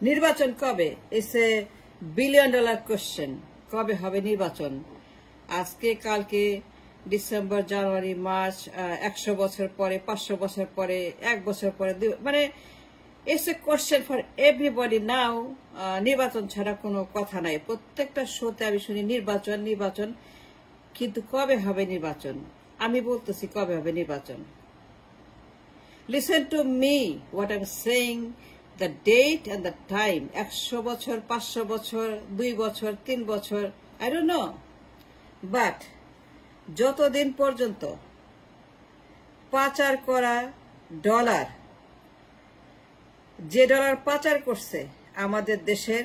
নির্বাচন কবে? It's a $1 billion question. কবে হবে নির্বাচন? আজকে, কালকে, ডিসেম্বর, জানুয়ারি, মার্চ, 100 বছর পরে, 500 বছর পরে, 1 বছর পরে, মানে it's a question for everybody now. নির্বাচন ছাড়া কোনো কথা নাই। প্রত্যেকটা শোতে আমি শুনি নির্বাচন নির্বাচন, কিন্তু কবে হবে নির্বাচন? আমি বলতেছি কবে হবে নির্বাচন। Listen to me what I am saying, the date and the time. 100 বছর, 500 বছর, 2 বছর, 3 বছর, আই ডোন্ট নো, বাট যতদিন পর্যন্ত পাচার করা ডলার, যে ডলার পাচার করছে আমাদের দেশের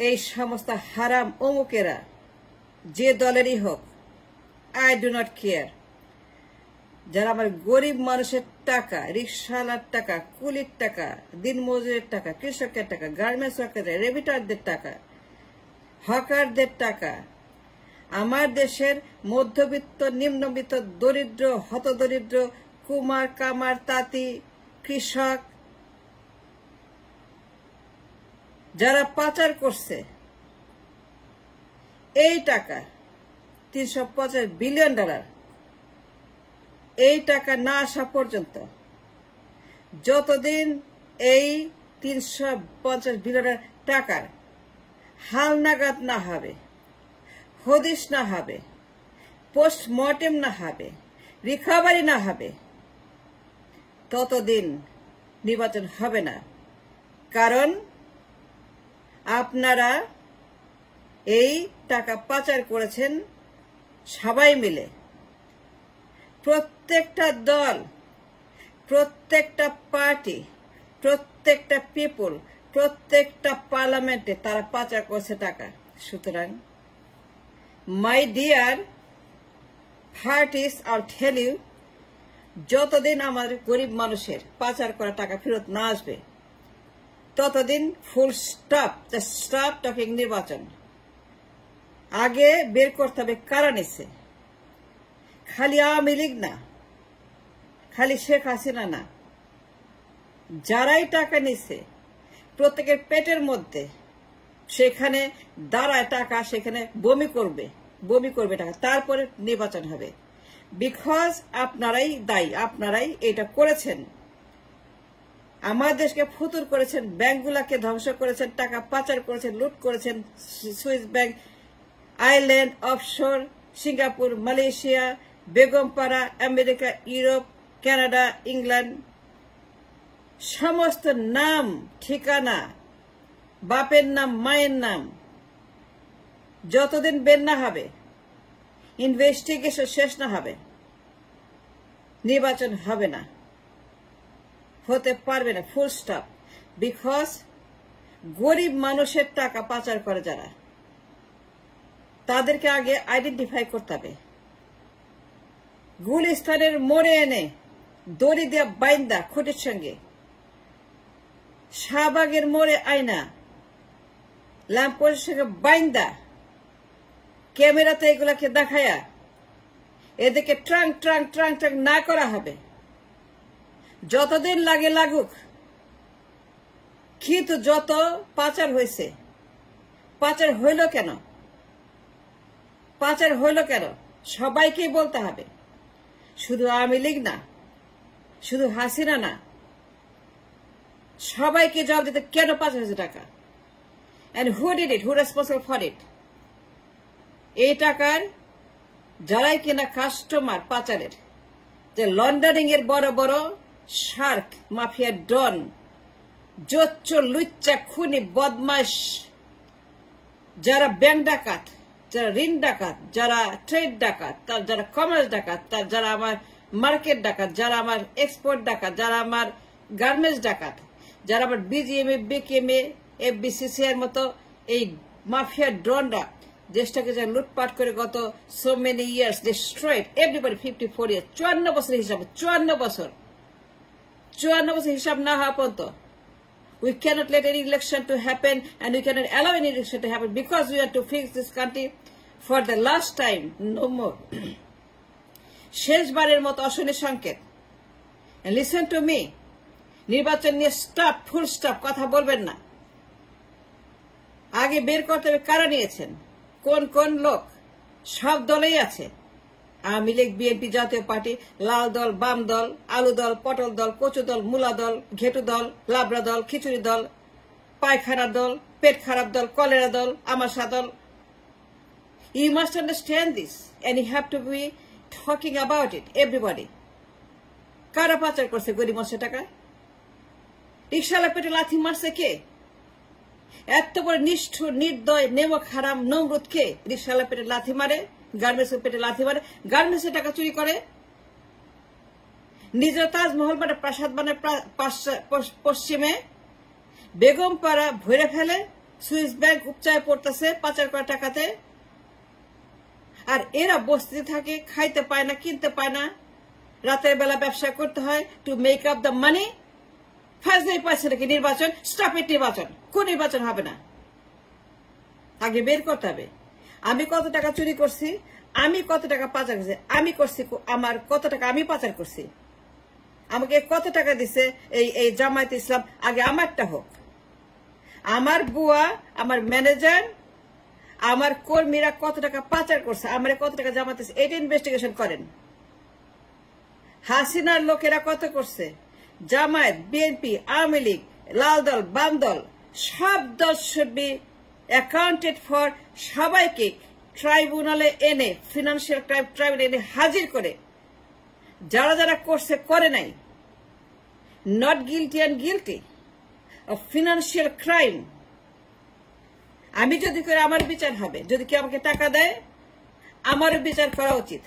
এই সমস্ত হারাম অমুকেরা, যে দলেরই হোক, আই ডু নট কেয়ার, যারা আমার গরিব মানুষের টাকা, রিক্সাওয়ালার টাকা, কুলির টাকা, দিনমজুরের টাকা, কৃষকের টাকা, গার্মেন্টস ওয়ার্কারদের, রেভিটারদের টাকা, হকারদের টাকা, আমার দেশের মধ্যবিত্ত, নিম্নবিত্ত, দরিদ্র, হতদরিদ্র, কুমার, কামার, তাঁতি, কৃষক, যারা পাচার করছে এই টাকা, $350 বিলিয়ন, এই টাকা না আসা পর্যন্ত, যতদিন এই $350 বিলিয়ন টাকার হালনাগাদ না হবে, হদিশ না হবে, পোস্টমর্টেম না হবে, রিকভারি না হবে, ততদিন নির্বাচন হবে না। কারণ আপনারা এই টাকা পাচার করেছেন সবাই মিলে। প্রত্যেকটা দল, প্রত্যেকটা পার্টি, প্রত্যেকটা পিপল, প্রত্যেকটা পার্লামেন্টে তারা পাচার করছে টাকা। সুতরাং my dear parties, I tell you, যতদিন আমাদের গরিব মানুষের পাচার করা টাকা ফেরত না আসবে, ততদিন ফুল স্টপ, স্টপ টকিং নির্বাচন। আগে বের করতে হবে কারা নিচ্ছে। খালি আওয়ামী লীগ না, খালি শেখ হাসিনা না, যারাই টাকা নিচ্ছে প্রত্যেকের পেটের মধ্যে সেখানে দাঁড়ায় টাকা, সেখানে বমি করবে টাকা, তারপরে নির্বাচন হবে। বিকজ আপনারাই দায়ী, আপনারাই এটা করেছেন, আমার দেশকে ফুতুর করেছেন, ব্যাংকগুলাকে ধ্বংস করেছেন, টাকা পাচার করেছেন, লুট করেছেন। Swiss bank, island, offshore, Singapore, Malaysia, Begumpara, America, Europe, Canada, England, সমস্ত নাম, ঠিকানা, বাপের নাম, মায়ের নাম, যতদিন বের না হবে, ইনভেস্টিগেশন শেষ না হবে, নির্বাচন হবে না, হতে পারবে না, ফুল স্টপ। বিকজ গরিব মানুষের টাকা পাচার করে যারা, তাদেরকে আগে আইডেন্টিফাই করতে হবে। গুলিস্তানের মোড়ে এনে দড়ি দিয়া বাইন্দা খুঁটির সঙ্গে, শাহবাগের মোড়ে আয়না ল্যাম্পোস্টের সঙ্গে বাইন্দা, ক্যামেরাতে এগুলাকে দেখায়া এদেরকে ট্রাং ট্রাং ট্রাং ট্রাং না করা হবে। যতদিন লাগে লাগুক, কিন্তু যত পাচার হয়েছে, পাচার হইল কেন, পাচার হইল কেন সবাইকেই বলতে হবে। শুধু আওয়ামী লীগ না, শুধু হাসিনা না, সবাইকে জবাব দিতে কেন পাচার হয়েছে টাকা, and who did it, who responsible for it. এই টাকার যারাই কিনা কাস্টমার পাচারের, যে লন্ডারিং এর বড় বড় শার্ক, মাফিয়া ডন, জোচ্চোর, লুচ্চা, খুনি, বদমাশ, যারা ব্যাংক ডাকাত, যারা ঋণ ডাকাত, যারা ট্রেড ডাকাত, যারা কমার্স ডাকাত, যারা আমার মার্কেট ডাকাত, যারা আমার এক্সপোর্ট ডাকাত, যারা আমার গার্মেন্টস ডাকাত, যারা আমার বিজিএমএ, বিকেএমএ, এফবিসিসি এর মতো এই মাফিয়া ডনরা দেশটাকে যা লুটপাট করে গত so many years destroyed everybody. 54 years, 54 বছরের হিসাব, 54 বছর হিসাব না হওয়া পর্যন্ত we cannot let any election to happen, and we cannot allow any election to happen, because we have to fix this country for the last time, no more. শেষবারের মতো অশনি সংকেত, and listen to me, নির্বাচন নিয়ে stop, full stop, কথা বলবেন না। আগে বের করতে হবে কারা নিয়েছেন, কোন কোন লোক। সব দলেই আছে, আওয়ামী লীগ, বিএনপি, জাতীয় পার্টি, লাল দল, বাম দল, আলু দল, পটল দল, কচু দল, মূলা দল, ঘেটু দল, লাবড়া দল, খিচুড়ি দল, পায়খানা দল, পেট খারাপ দল, কলেরা দল, আমাশা দল। You must understand this and you have to be talking about it, everybody. কারা পাচার করছে গরিব মানুষের টাকা? রিকশালা পেটে লাথি মারছে কে? এত বড় নিষ্ঠুর, নির্দয়, নেমক হারাম নমরুদ কে রিকশালা পেটে লাথি মারে, গার্মেন্টস পেটে লাথি মারে, গার্মেন্টসের টাকা চুরি করে, নিজের তাজমহল মানে প্রাসাদ মানে পশ্চিমে, বেগম পাড়া ভরে ফেলে, সুইস ব্যাংক উপচায় পড়তেছে পাচার করা টাকাতে। আর এরা বস্তিতে থাকে, খাইতে পায় না, কিনতে পায় না, রাতের বেলা ব্যবসা করতে হয় to make up the money. ফাজলাই পাচ্ছে নাকি নির্বাচন? স্টপ ইট নির্বাচন। কোন নির্বাচন হবে না? আগে বের করতে হবে আমি কত টাকা চুরি করছি, আমি কত টাকা পাচার করছি, আমি করছি, আমার কত টাকা আমি পাচার করছি, আমাকে কত টাকা দিছে এই জামায়াতে ইসলাম। আগে আমারটা হোক। আমার বুয়া, আমার ম্যানেজার, আমার কর্মীরা কত টাকা পাচার করছে, আমার কত টাকা জামায়াতে, এটা ইনভেস্টিগেশন করেন। হাসিনার লোকেরা কত করছে, জামায়াত, বিএনপি, আওয়ামী লীগ, লাল দল, বাম দল, সব দল শুড বি অ্যাকাউন্টেড ফর। সবাইকে ট্রাইব্যুনালে এনে, ফিনান্সিয়াল ট্রাইব্যুনালে এনে হাজির করে, যারা যারা করছে করে নাই, not guilty and guilty of financial crime. আমি যদি করে আমার বিচার হবে, যদি কেউ আমাকে টাকা দেয় আমারও বিচার করা উচিত,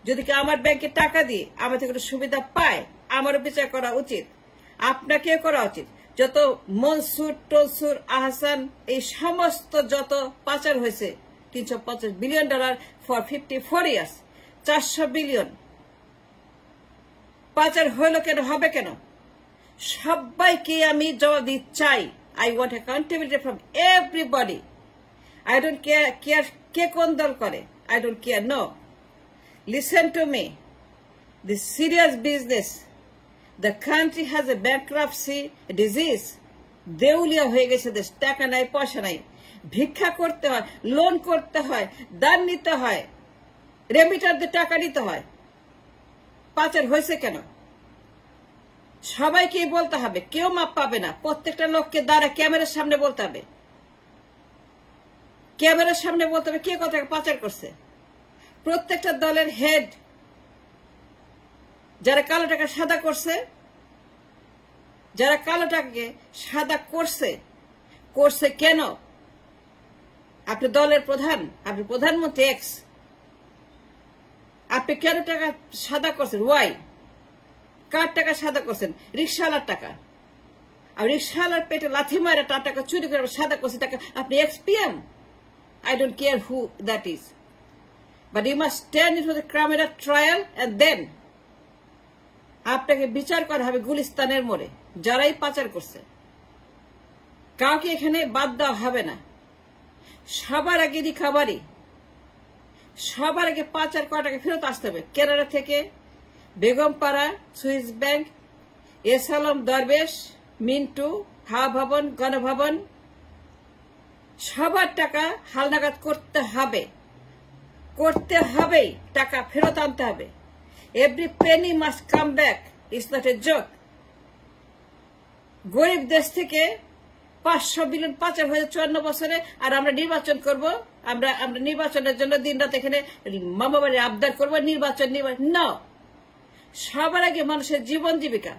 যদি কেউ আমার ব্যাংকে টাকা দিয়ে আমার থেকে সুবিধা পায় আমারও বিচার করা উচিত, আপনাকেও করা উচিত। যত মনসুর, টনসুর, আহসান, এই সমস্ত যত পাচার হয়েছে, $350 বিলিয়ন ফর 54 ইয়ার্স, 400 বিলিয়ন পাচার হইল কেন, হবে কেন? সবাইকে আমি জবাব দিতে চাই। I want accountability from everybody. I don't care কে কোন দল করে, I don't care. No, listen to me, this serious business. The country has a bankruptcy disease. দেউলিয়া হয়ে গেছে দেশ, টাকা নাই, পয়সা নাই, ভিক্ষা করতে হয়, লোন করতে হয়, দান নিতে হয়, রেমিটারদের টাকা নিতে হয়। পাচার হয়েছে কেন? সবাইকে বলতে হবে, কেউ মাপ পাবে না। প্রত্যেকটা লোককে দ্বারা ক্যামেরার সামনে বলতে হবে, ক্যামেরার সামনে বলতে হবে কে কত টাকা পাচার করছে। প্রত্যেকটা দলের হেড যারা কালো টাকা সাদা করছে, যারা কালো টাকাকে সাদা করছে, করছে কেন? আপনি দলের প্রধান, আপনি প্রধানমন্ত্রী এক্স, আপনি কেন টাকা সাদা করছেন? ওয়াই? কার টাকা সাদা করছেন? রিকশাওয়ালার টাকা। আর রিকশাওয়ালার পেটে লাথি মারে তার টাকা চুরি করে সাদা করছে টাকা। আপনি ex PM, I don't care who that is, but you must stand in for the criminal trial and then আপনাকে বিচার করা হবে গুলিস্তানের মোড়ে যারাই পাচার করছে। কাউকে এখানে বাদ দেওয়া হবে না। সবার আগে রিকভারি, সবার আগে পাচার করা টাকা ফেরত আসতে হবে। কেরালা থেকে, Begumpara, Swiss bank, S Alam, দরবেশ, মিন্টু, হাওয়া ভবন, গণভবন, সবার টাকা হালনাগাদ করতে হবে, করতে হবেই। টাকা ফেরত আনতে হবে। Every penny must come back. It's not a joke. গরিব দেশ থেকে 500 বিলিয়ন পাচার হয়েছে 54 বছরে। আর আমরা নির্বাচন করব, আমরা নির্বাচনের জন্য দিন রাত এখানে মামা বাড়ি আবদার করবো নির্বাচন। না, সবার আগে মানুষের জীবন জীবিকা,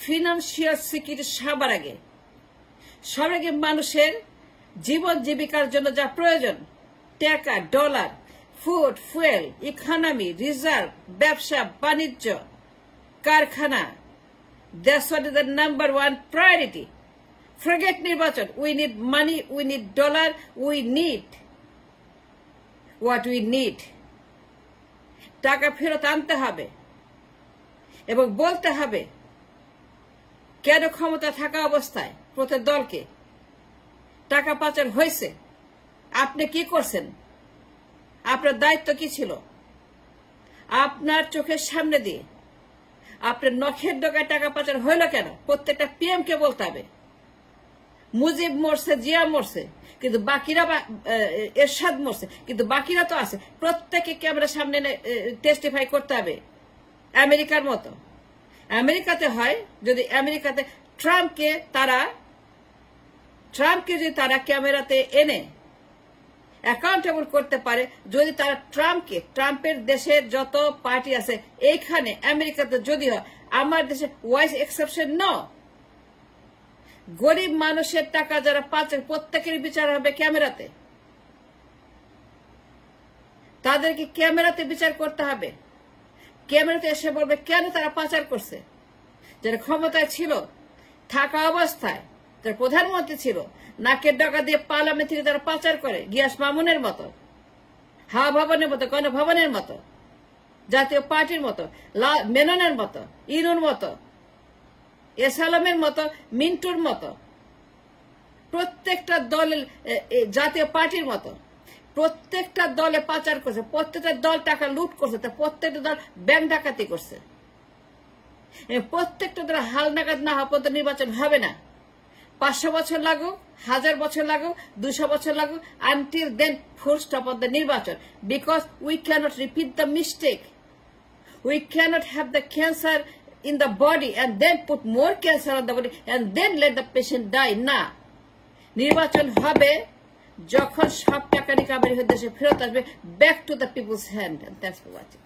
ফিনান্সিয়াল সিকিউরিটি সবার আগে। সবার আগে মানুষের জীবন জীবিকার জন্য যা প্রয়োজন, টাকা, dollar, food, fuel, economy, reserve, ব্যবসা বাণিজ্য, কারখানা, that's what is the number one priority. Forget নির্বাচন। We need money, we need dollar, we need what we need. টাকা ফেরত আনতে হবে এবং বলতে হবে কেন ক্ষমতা থাকা অবস্থায় প্রত্যেক দলকে টাকা পাচার হয়েছে, আপনি কি করছেন, আপনার দায়িত্ব কি ছিল। আপনার চোখের সামনে দিয়ে আপনার নখের ডগায় টাকা পাচার হইল কেন? প্রত্যেকটা পিএম কে বলতে হবে। মুজিব মরছে, জিয়া মরছে, কিন্তু বাকিরা, এরশাদ মরছে, কিন্তু বাকিরা তো আছে। প্রত্যেকে ক্যামেরার সামনে টেস্টিফাই করতে হবে। আমেরিকার মতো। আমেরিকাতে হয়, যদি আমেরিকাতে ট্রাম্পকে যদি তারা ক্যামেরাতে এনে অ্যাকাউন্টেবল করতে পারে, যদি তারা ট্রাম্পের দেশের যত পার্টি আছে এইখানে আমেরিকাতে যদি হয়, আমার দেশে ওয়াইজ এক্সেপশন ন। গরিব মানুষের টাকা যারা পাচার, প্রত্যেকের বিচার হবে ক্যামেরাতে। তাদেরকে ক্যামেরাতে বিচার করতে হবে। ক্যামেরাতে এসে বলবে কেন তারা পাচার করছে। যারা ক্ষমতায় ছিল, থাকা অবস্থায় যারা প্রধানমন্ত্রী ছিল, নাকের ডগা দিয়ে পার্লামেন্ট থেকে তারা পাচার করে, গিয়াস মামুনের মতো, হাওয়া ভবনের মতো, গণভবনের মতো, জাতীয় পার্টির মতো, মেননের মতো, ইনুর মতো, এসালামের মতো, মিন্টুর মতো, প্রত্যেকটা দলের, জাতীয় পার্টির মতো প্রত্যেকটা দলে পাচার করছে। প্রত্যেকটা দল টাকা লুট করছে। প্রত্যেকটা দল ব্যাংক ডাকাতি করছে। প্রত্যেকটা দল হালনাগাদ না হওয়া পর্যন্ত নির্বাচন হবে না। 500 বছর লাগুক, 1000 বছর লাগুক, 200 বছর লাগুক, until then full stop of the নির্বাচন। Because we cannot repeat the mistake. We cannot have the cancer in the body and then put more cancer on the body and then let the patient die. না, নির্বাচন হবে যখন সব টাকা recovery হয়ে দেশে ফেরত আসবে, back to the people's hand. And thanks for watching.